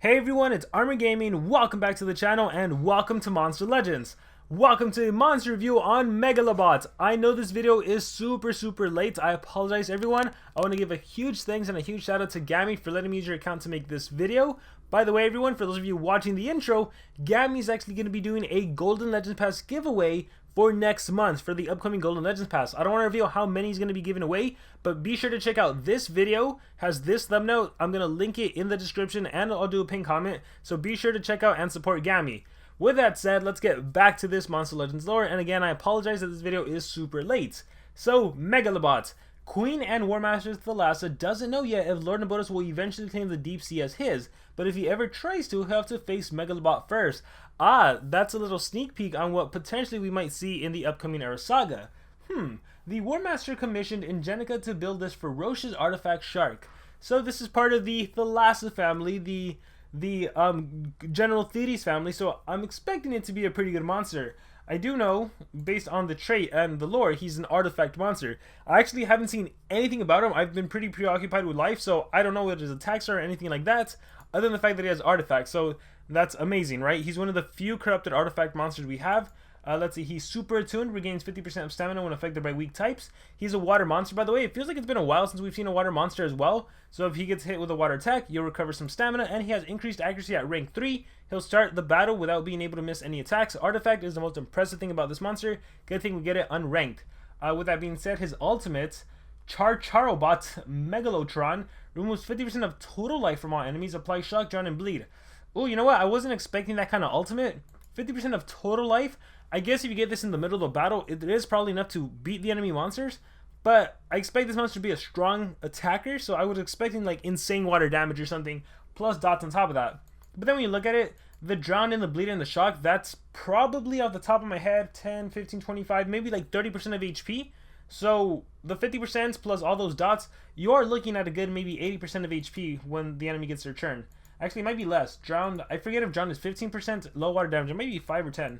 Hey everyone, it's Armor Gaming. Welcome back to the channel and welcome to Monster Legends. Welcome to a monster review on Megalobot. I know this video is super late. I apologize everyone. I want to give a huge thanks and a huge shout out to Gami for letting me use your account to make this video. By the way everyone, for those of you watching the intro, Gami is actually going to be doing a Golden Legends Pass giveaway for next month for the upcoming Golden Legends Pass. I don't want to reveal how many he's going to be giving away, but be sure to check out this video. Has this thumbnail. I'm going to link it in the description and I'll do a pinned comment, so be sure to check out and support Gami. With that said, let's get back to this Monster Legends lore, and again, I apologize that this video is super late. So, Megalobot. Queen and Warmaster Thalassa doesn't know yet if Lord Nabotas will eventually claim the Deep Sea as his, but if he ever tries to, he'll have to face Megalobot first. That's a little sneak peek on what potentially we might see in the upcoming Era Saga. The Warmaster commissioned Ingenica to build this ferocious artifact shark. So this is part of the Thalassa family, the General Thetis family, so I'm expecting it to be a pretty good monster. I do know, based on the trait and the lore, he's an artifact monster. I actually haven't seen anything about him. I've been pretty preoccupied with life, so I don't know what his attacks are or anything like that, other than the fact that he has artifacts, so that's amazing, right? He's one of the few corrupted artifact monsters we have. Let's see, he's super attuned, regains 50% of stamina when affected by weak types. He's a water monster, by the way. It feels like it's been a while since we've seen a water monster as well. So if he gets hit with a water attack, you'll recover some stamina, and he has increased accuracy at rank 3. He'll start the battle without being able to miss any attacks. Artifact is the most impressive thing about this monster. Good thing we get it unranked. With that being said, his ultimate, Charobot Megalotron, removes 50% of total life from all enemies, applies shock, drown, and bleed. Oh, you know what? I wasn't expecting that kind of ultimate. 50% of total life. I guess if you get this in the middle of the battle, it is probably enough to beat the enemy monsters. But I expect this monster to be a strong attacker, so I was expecting like insane water damage or something, plus dots on top of that. But then when you look at it, the drown and the bleed and the shock, that's probably off the top of my head 10, 15, 25, maybe like 30% of HP. So the 50% plus all those dots, you are looking at a good maybe 80% of HP when the enemy gets their turn. Actually, it might be less. Drowned, I forget if drowned is 15% low water damage, or maybe 5 or 10.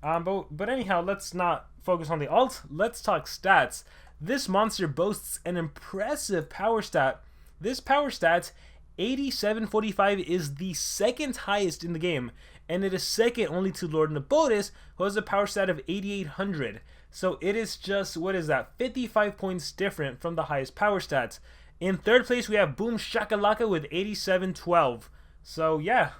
But anyhow, let's not focus on the ult. Let's talk stats. This monster boasts an impressive power stat. This power stat, 8745, is the second highest in the game, and it is second only to Lord Nabotas, who has a power stat of 8800. So it is just, what is that, 55 points different from the highest power stats. In third place, we have Boom Shakalaka with 8712. So yeah,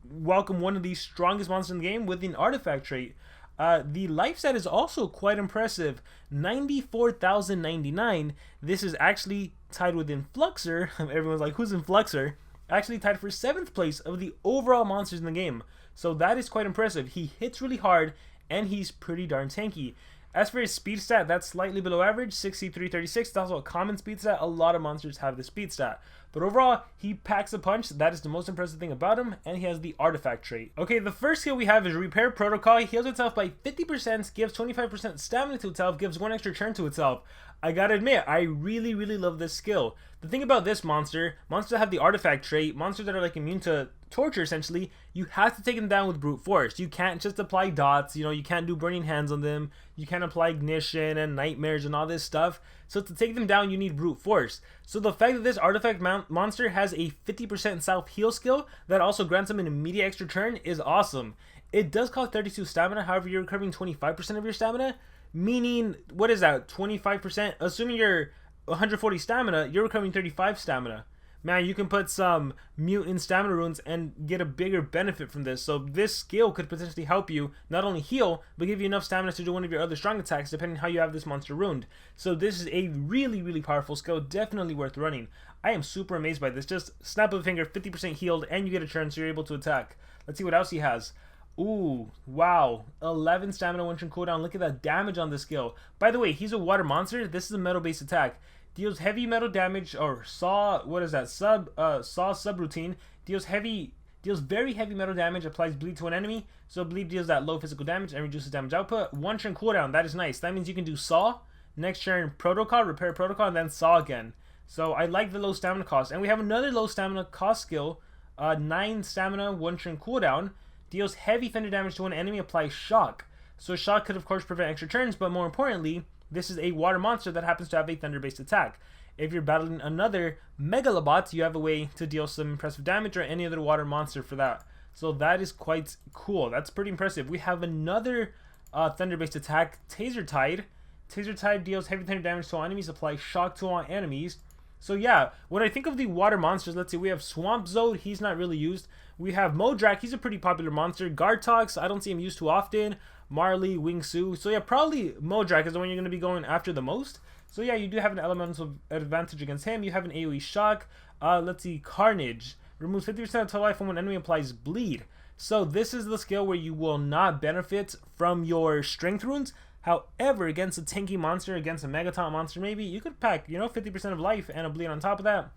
welcome one of the strongest monsters in the game with an artifact trait. The life stat is also quite impressive, 94,099. This is actually tied with Influxer. Everyone's like, who's Influxer? Actually tied for 7th place of the overall monsters in the game. So that is quite impressive. He hits really hard and he's pretty darn tanky. As for his speed stat, that's slightly below average, 6336. That's also a common speed stat. A lot of monsters have this speed stat. But overall, he packs a punch. That is the most impressive thing about him, and he has the artifact trait. Okay, the first skill we have is Repair Protocol. He heals itself by 50%, gives 25% stamina to itself, gives 1 extra turn to itself. I gotta admit, I really love this skill. The thing about this monsters that have the artifact trait, monsters that are like immune to torture essentially, you have to take them down with brute force. You can't just apply dots, you know, you can't do burning hands on them, you can't apply ignition and nightmares and all this stuff. So to take them down, you need brute force. So the fact that this artifact monster has a 50% self heal skill that also grants him an immediate extra turn is awesome. It does cost 32 stamina, however you're recovering 25% of your stamina, meaning, what is that, 25%? Assuming you're 140 stamina, you're recovering 35 stamina. Man, you can put some mutant stamina runes and get a bigger benefit from this. So this skill could potentially help you not only heal, but give you enough stamina to do one of your other strong attacks, depending on how you have this monster ruined. So this is a really powerful skill, definitely worth running. I am super amazed by this. Just snap of a finger, 50% healed, and you get a turn, so you're able to attack. Let's see what else he has. Ooh, wow, 11 stamina, 1 turn cooldown. Look at that damage on this skill. By the way, he's a water monster. This is a metal-based attack. Deals heavy metal damage, or saw, what is that, saw subroutine. Deals very heavy metal damage, applies bleed to an enemy. So bleed deals that low physical damage and reduces damage output. 1 turn cooldown, that is nice. That means you can do saw, next turn protocol, repair protocol, and then saw again. So I like the low stamina cost. And we have another low stamina cost skill, 9 stamina, 1 turn cooldown. Deals heavy thunder damage to an enemy, applies shock. So shock could of course prevent extra turns, but more importantly, this is a water monster that happens to have a thunder-based attack. if you're battling another Megalobot, you have a way to deal some impressive damage, or any other water monster for that. So that is quite cool. That's pretty impressive. We have another thunder-based attack, Taser Tide. Taser Tide deals heavy thunder damage to all enemies, applies shock to all enemies. So yeah, when I think of the water monsters, let's see, we have Swamp Zode, he's not really used. We have Modrak, he's a pretty popular monster. Gartox, I don't see him used too often. Marley, Wingsu. So yeah, probably Modrak is the one you're going to be going after the most. So yeah, you do have an elemental advantage against him. You have an AoE shock. Let's see, Carnage. Removes 50% of total life when one enemy applies bleed. So this is the skill where you will not benefit from your strength runes. However, against a tanky monster, against a Megaton monster maybe, you could pack, 50% of life and a bleed on top of that.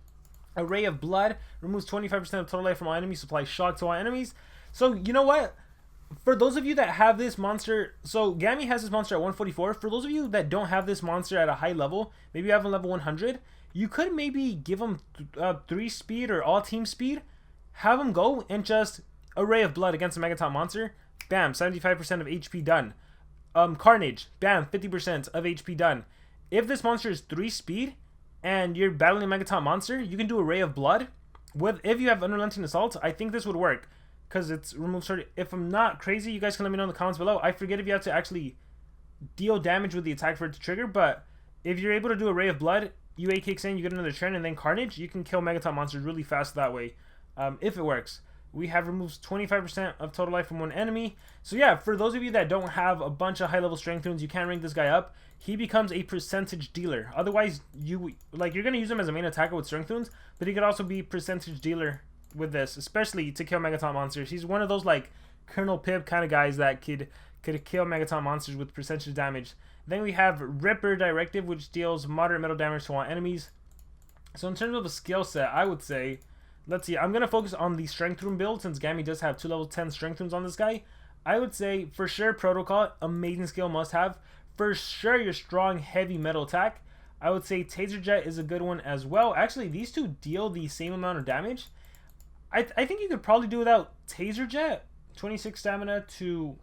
A Ray of Blood removes 25% of total life from all enemies, supplies shock to all enemies. So you know what? For those of you that have this monster, so Gami has this monster at 144. For those of you that don't have this monster at a high level, maybe you have him level 100, you could maybe give him 3 speed or all team speed, have him go and just a Ray of Blood against a Megaton monster. Bam, 75% of HP done. Carnage, bam, 50% of HP done. If this monster is 3 speed and you're battling a Megaton monster, you can do a Ray of Blood. If you have Unrelenting Assault, I think this would work, because it's removed 30. If I'm not crazy, you guys can let me know in the comments below. I forget if you have to actually deal damage with the attack for it to trigger, but if you're able to do a Ray of Blood, UA kicks in, you get another turn, and then Carnage, you can kill Megaton monsters really fast that way, if it works. We have removes 25% of total life from one enemy. So yeah, for those of you that don't have a bunch of high level strength runes, you can't rank this guy up. He becomes a percentage dealer. Otherwise, you're gonna use him as a main attacker with strength runes, but he could also be percentage dealer with this, especially to kill Megaton monsters. He's one of those like Colonel Pip kind of guys that could kill Megaton monsters with percentage damage. Then we have Ripper Directive, which deals moderate metal damage to all enemies. So in terms of a skill set, I would say, let's see, I'm going to focus on the strength rune build, since Gami does have 2 level 10 strength runes on this guy. I would say, for sure, Protocol, amazing skill, must have. For sure, your strong, heavy metal attack. I would say Taser Jet is a good one as well. Actually, these two deal the same amount of damage. I think you could probably do without Taser Jet. 26 stamina to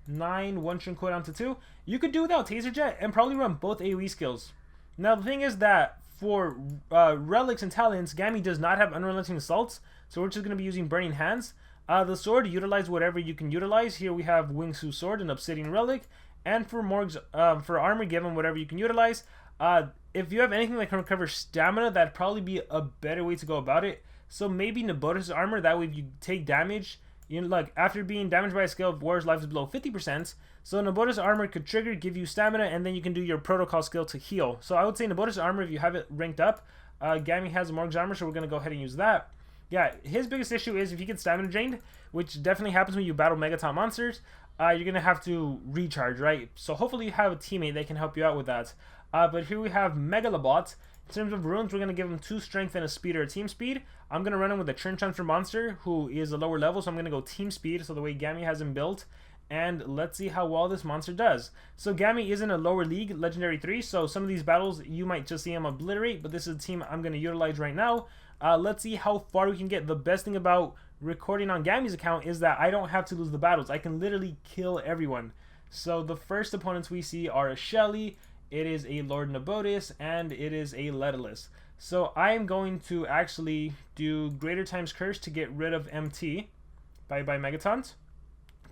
9, 1 shrink cooldown to 2. You could do without Taser Jet and probably run both AoE skills. Now, the thing is that for relics and talents, Gami does not have Unrelenting Assaults, so we're just going to be using Burning Hands. The sword, utilize whatever you can utilize. Here we have Wingsu Sword and Obsidian Relic, and for Morg's for armor, give him whatever you can utilize. If you have anything that can recover stamina, that'd probably be a better way to go about it. So maybe Nabota's armor, that way if you take damage, like after being damaged by a skill, Warrior's life is below 50%. So Nabota's armor could trigger, give you stamina, and then you can do your protocol skill to heal. So I would say Nabota's armor, if you have it ranked up, Gami has Morg's armor, so we're going to go ahead and use that. Yeah, his biggest issue is if he gets stamina drained, which definitely happens when you battle Megaton monsters, you're going to have to recharge, right? So hopefully you have a teammate that can help you out with that. But here we have Megalobot. In terms of runes, we're going to give him 2 strength and a speed or a team speed. I'm going to run him with a Churn Transfer monster, who is a lower level, so I'm going to go team speed, so the way Gami has him built. And let's see how well this monster does. So Gami is in a lower league, Legendary 3, so some of these battles you might just see him obliterate, but this is a team I'm going to utilize right now. Let's see how far we can get. The best thing about recording on Gami's account is that I don't have to lose the battles. I can literally kill everyone. So the first opponents we see are a Shelly, it is a Lord Nabotis, and it is a Letalus. So I am going to actually do Greater Times Curse to get rid of MT. Bye bye Megatons.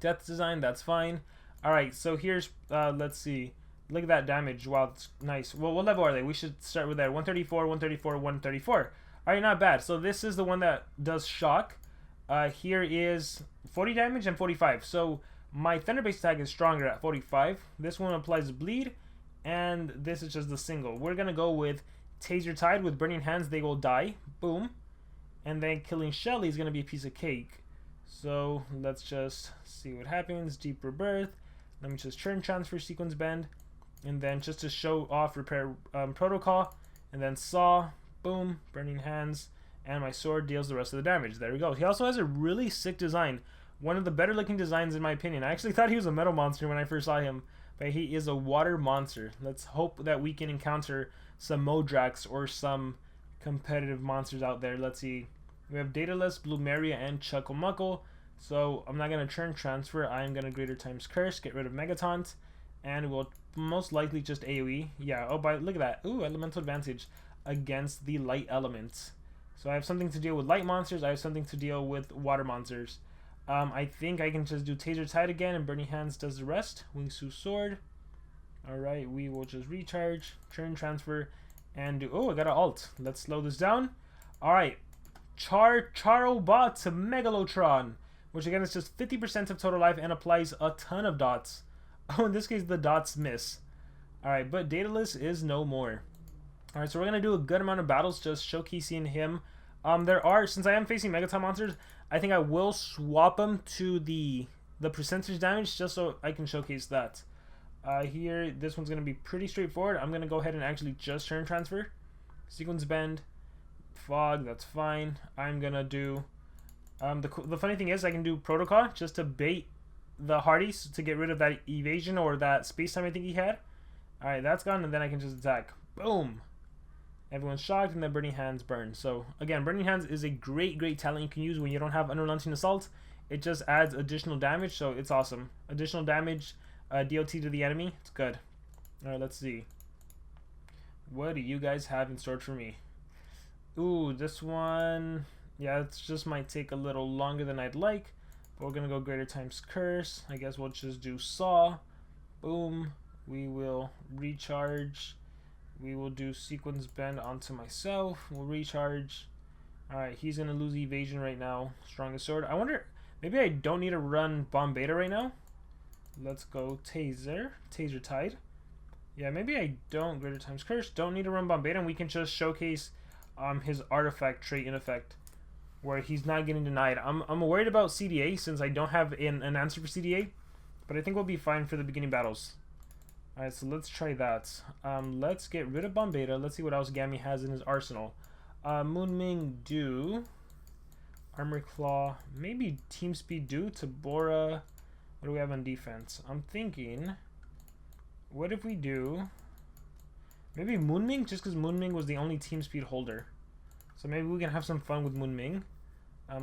Death Design, that's fine. Alright, so here's, let's see. Look at that damage. Wow, it's nice. Well, what level are they? We should start with that. 134, 134, 134. Alright, not bad. So this is the one that does shock. Here is 40 damage and 45. So my Thunder-based attack is stronger at 45. This one applies bleed, and this is just the single. We're going to go with Taser Tide with Burning Hands. They will die. Boom. And then killing Shelly is going to be a piece of cake. So let's just see what happens. Deep Rebirth. Let me just Churn Transfer, Sequence Bend. And then just to show off, Repair Protocol. And then Saw. Boom. Burning Hands. And my sword deals the rest of the damage. There we go. He also has a really sick design. One of the better looking designs in my opinion. I actually thought he was a metal monster when I first saw him. But he is a water monster. Let's hope that we can encounter some Modrax or some competitive monsters out there. Let's see. We have Daedalus, Bloomeria, and Chucklemuckle. So I'm not going to Churn Transfer. I am going to Greater Times Curse, get rid of Megatons, and we'll most likely just AoE. Yeah, oh, look at that. Ooh, Elemental Advantage. against the light elements. So I have something to deal with light monsters. I have something to deal with water monsters. I think I can just do Taser Tide again, and Burning Hands does the rest. Wingsuit Sword. Alright, we will just recharge, turn transfer, and do... Oh, I got an alt. Let's slow this down. Alright. Charobot to Megalotron, which again is just 50% of total life and applies a ton of dots. Oh, in this case, the dots miss. Alright, but Daedalus is no more. Alright, so we're going to do a good amount of battles, just showcasing him. There are, since I am facing Megaton monsters, I think I will swap them to the percentage damage, just so I can showcase that. Here, this one's going to be pretty straightforward. I'm going to go ahead and actually just turn transfer. Sequence Bend. Fog, that's fine. I'm going to do... the funny thing is, I can do Protocol just to bait the Hardies to get rid of that evasion or that space time I think he had. Alright, that's gone, and then I can just attack. Boom! Everyone's shocked, and then Burning Hands burn. So, again, Burning Hands is a great talent you can use when you don't have Unrelenting Assault. It just adds additional damage, so it's awesome. Additional damage, DOT to the enemy. It's good. Alright, let's see. What do you guys have in store for me? Ooh, this one... Yeah, it just might take a little longer than I'd like. But we're going to go Greater Times Curse. I guess we'll just do Saw. Boom. We will recharge. We will do Sequence Bend onto myself. We'll recharge. Alright, he's going to lose evasion right now. Strongest Sword. I wonder, maybe I don't need to run Bomb Beta right now. Let's go Taser. Taser Tide. Yeah, maybe I don't. Greater Times Curse. Don't need to run Bomb Beta, and we can just showcase his artifact trait in effect, where he's not getting denied. I'm worried about CDA since I don't have an answer for CDA, but I think we'll be fine for the beginning battles. Alright, so let's try that. Let's get rid of Bomb Beta. Let's see what else Gami has in his arsenal. Moonming do. Armor Claw. Maybe Team Speed do. Tabora. What do we have on defense? I'm thinking, what if we do... Maybe Moonming, just because Moonming was the only Team Speed holder. So maybe we can have some fun with Moonming.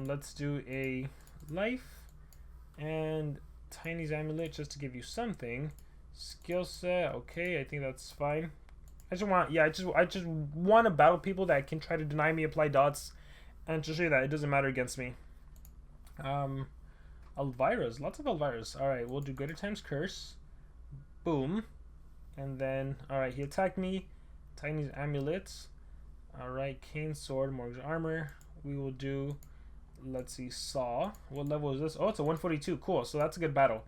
Let's do a life and Tiny's Amulet just to give you something. Skill set, okay, I think that's fine. I just want to battle people that can try to deny me apply dots, and to show you that it doesn't matter against me. Elvira's, lots of Elvira's. Alright, we'll do Greater Times Curse. Boom. And then, alright, he attacked me. Tiny's Amulets. Alright, Kane's Sword, Morg's Armor. We will do, let's see, Saw. What level is this? Oh, it's a 142. Cool, so that's a good battle.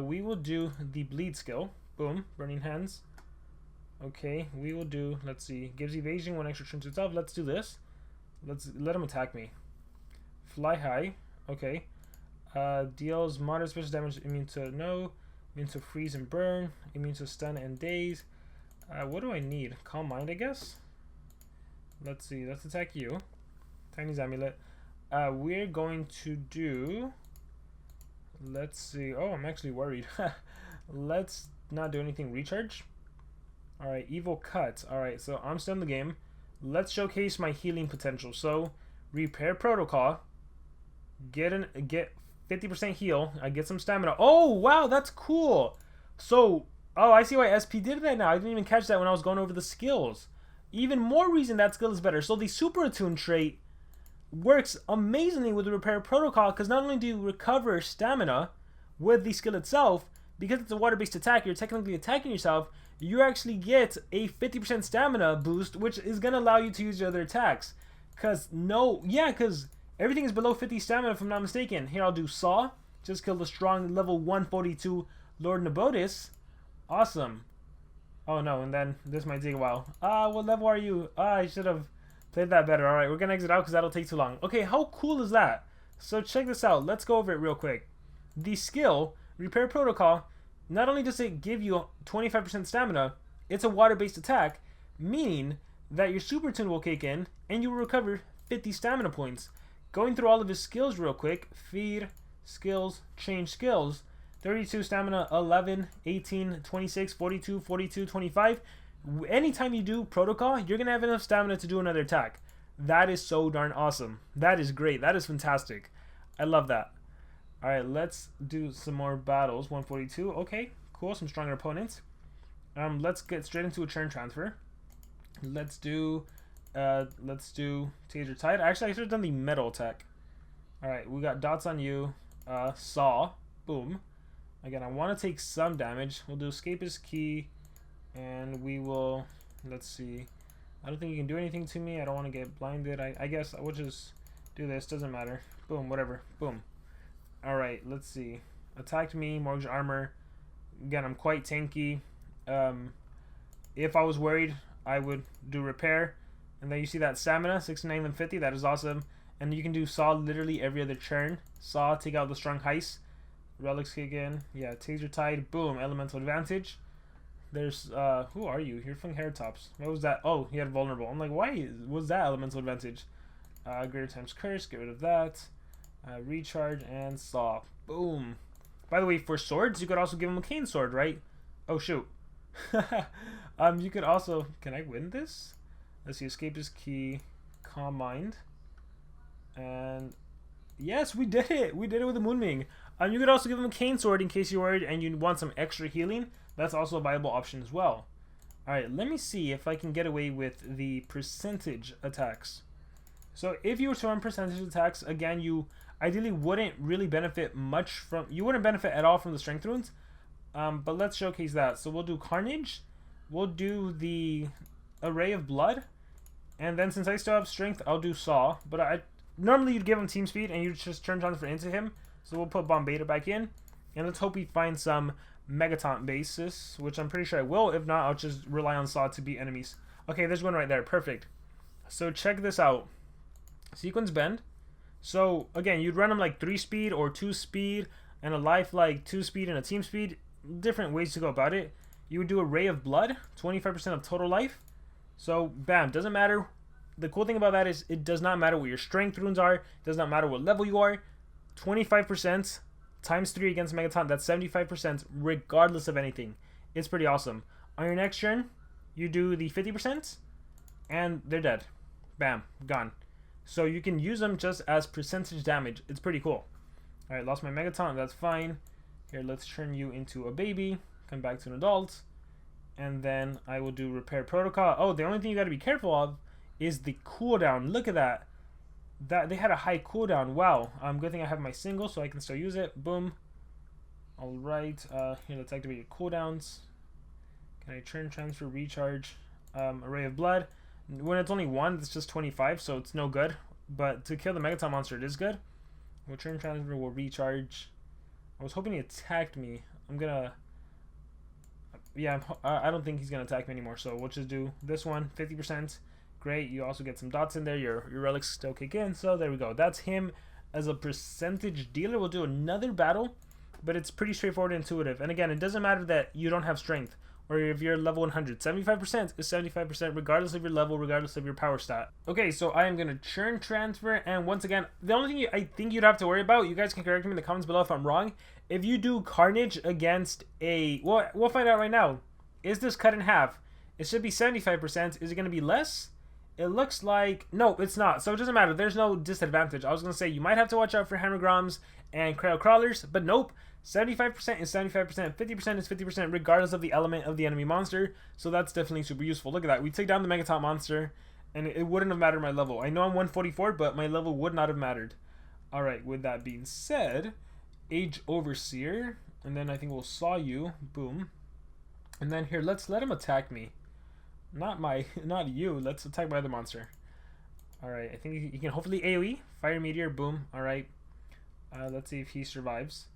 We will do the Bleed skill. Boom, Burning Hands. Okay, we will do, let's see, gives evasion, 1 extra turn to itself. Let's do this. Let's let him attack me. Fly High. Okay. Deals moderate special damage, immune to no, immune to freeze and burn, immune to stun and daze. What do I need? Calm Mind, I guess. Let's see, let's attack you. Tiny's Amulet. We're going to do, let's see, oh, I'm actually worried. Let's not do anything. Recharge. Alright, Evil Cut. Alright, so I'm still in the game. Let's showcase my healing potential. So, Repair Protocol. Get 50% heal. I get some stamina. Oh, wow, that's cool. So, oh, I see why SP did that now. I didn't even catch that when I was going over the skills. Even more reason that skill is better. So the Super Attune trait works amazingly with the Repair Protocol, because not only do you recover stamina with the skill itself, because it's a water-based attack, you're technically attacking yourself, you actually get a 50% stamina boost, which is going to allow you to use your other attacks. Because everything is below 50 stamina, if I'm not mistaken. Here, I'll do Saw. Just killed a strong level 142 Lord Nabotis. Awesome. Oh no, and then this might take a while. What level are you? I should have played that better. Alright, we're going to exit out because that'll take too long. Okay, how cool is that? So check this out. Let's go over it real quick. The skill, Repair Protocol, not only does it give you 25% stamina, it's a water-based attack, meaning that your Super Attune will kick in and you will recover 50 stamina points. Going through all of his skills real quick. Feed, skills, change skills. 32 stamina, 11, 18, 26, 42, 42, 25. Anytime you do Protocol, you're going to have enough stamina to do another attack. That is so darn awesome. That is great. That is fantastic. I love that. Alright, let's do some more battles. 142. Okay, cool. Some stronger opponents. Let's get straight into a turn transfer. Let's do Let's do Taser Tide. Actually, I should have done the metal attack. Alright, we got dots on you. Saw. Boom. Again, I want to take some damage. We'll do Escapist Key. And we will... Let's see. I don't think you can do anything to me. I don't want to get blinded. I guess we'll just do this. Doesn't matter. Boom. Whatever. Boom. Alright, let's see. Attacked me. Mortgage Armor. Again, I'm quite tanky. If I was worried, I would do Repair. And then you see that Stamina. 69 and 50. That is awesome. And you can do Saw literally every other turn. Saw, take out the Strong Heist. Relics kick in. Yeah, Taser Tide. Boom. Elemental Advantage. There's, who are you? You're from Hair Tops. What was that? Oh, he had Vulnerable. I'm like, why was that Elemental Advantage? Greater Times Curse. Get rid of that. Recharge and Saw. Boom. By the way, for swords, you could also give him a cane sword, right? Oh, shoot. You could also... Can I win this? Let's see. Escapist Key. Calm Mind. And yes, we did it. We did it with the Moonwing. You could also give him a cane sword in case you're worried and you want some extra healing. That's also a viable option as well. Alright, let me see if I can get away with the percentage attacks. So if you were to run percentage attacks, again, you ideally wouldn't really benefit much from... You wouldn't benefit at all from the strength runes. But let's showcase that. So we'll do Carnage. We'll do the Array of Blood. And then since I still have strength, I'll do Saw. But normally you'd give him team speed and you'd just turn transfer into him. So we'll put Bombeta back in. And let's hope we find some Megaton basis, which I'm pretty sure I will. If not, I'll just rely on Saw to beat enemies. Okay, there's one right there. Perfect. So check this out. Sequence Bend. So again, you'd run them like 3 speed or 2 speed and a life like 2 speed and a team speed. Different ways to go about it. You would do a Ray of Blood, 25% of total life. So bam, doesn't matter. The cool thing about that is it does not matter what your strength runes are. It does not matter what level you are. 25% times 3 against Megaton. That's 75% regardless of anything. It's pretty awesome. On your next turn, you do the 50% and they're dead. Bam, gone. So you can use them just as percentage damage. It's pretty cool. Alright, lost my Megaton. That's fine. Here, let's turn you into a baby. Come back to an adult. And then I will do Repair Protocol. Oh, the only thing you got to be careful of is the cooldown. Look at that. They had a high cooldown. Wow. Good thing I have my single so I can still use it. Boom. Alright. Here, let's activate your cooldowns. Can I turn, transfer, recharge? Array of Blood. When it's only 1, it's just 25, so it's no good. But to kill the Megaton monster, it is good. We'll turn, transfer, we'll recharge. I was hoping he attacked me. I'm gonna... Yeah, I don't think he's gonna attack me anymore, so we'll just do this one, 50%. Great, you also get some dots in there. Your relics still kick in, so there we go. That's him as a percentage dealer. We'll do another battle, but it's pretty straightforward and intuitive. And again, it doesn't matter that you don't have strength or if you're level 100. 75% is 75% regardless of your level, regardless of your power stat. Okay, so I am gonna churn transfer, and once again, the only thing I think you'd have to worry about, you guys can correct me in the comments below if I'm wrong, if you do Carnage against a... Well, we'll find out right now. Is this cut in half? It should be 75%. Is it gonna be less? It looks like... No, it's not. So it doesn't matter. There's no disadvantage. I was going to say you might have to watch out for Hammergroms and Cryo Crawlers, but nope. 75% is 75%. 50% is 50% regardless of the element of the enemy monster. So that's definitely super useful. Look at that. We took down the Megaton monster and it wouldn't have mattered my level. I know I'm 144, but my level would not have mattered. Alright, with that being said, Age Overseer. And then I think we'll Saw you. Boom. And then here, let's let him attack me. Not you. Let's attack my other monster. Alright, I think he can hopefully AoE. Fire Meteor, boom. Alright. Let's see if he survives.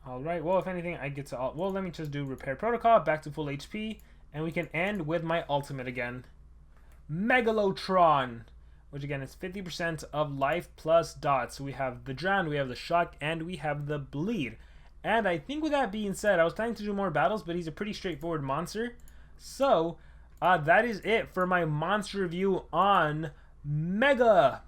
Alright, well, if anything, I get to... Well, let me just do Repair Protocol, back to full HP. And we can end with my ultimate again. Megalotron. Which, again, is 50% of life plus dots. So we have the Drown, we have the Shock, and we have the Bleed. And I think with that being said, I was planning to do more battles, but he's a pretty straightforward monster. So... that is it for my monster review on Megalobot.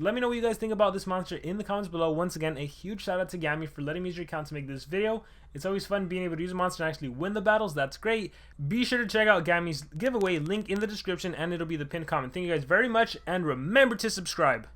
Let me know what you guys think about this monster in the comments below. Once again, a huge shout out to Gami for letting me use your account to make this video. It's always fun being able to use a monster and actually win the battles. That's great. Be sure to check out Gami's giveaway, link in the description, and it'll be the pinned comment. Thank you guys very much, and remember to subscribe.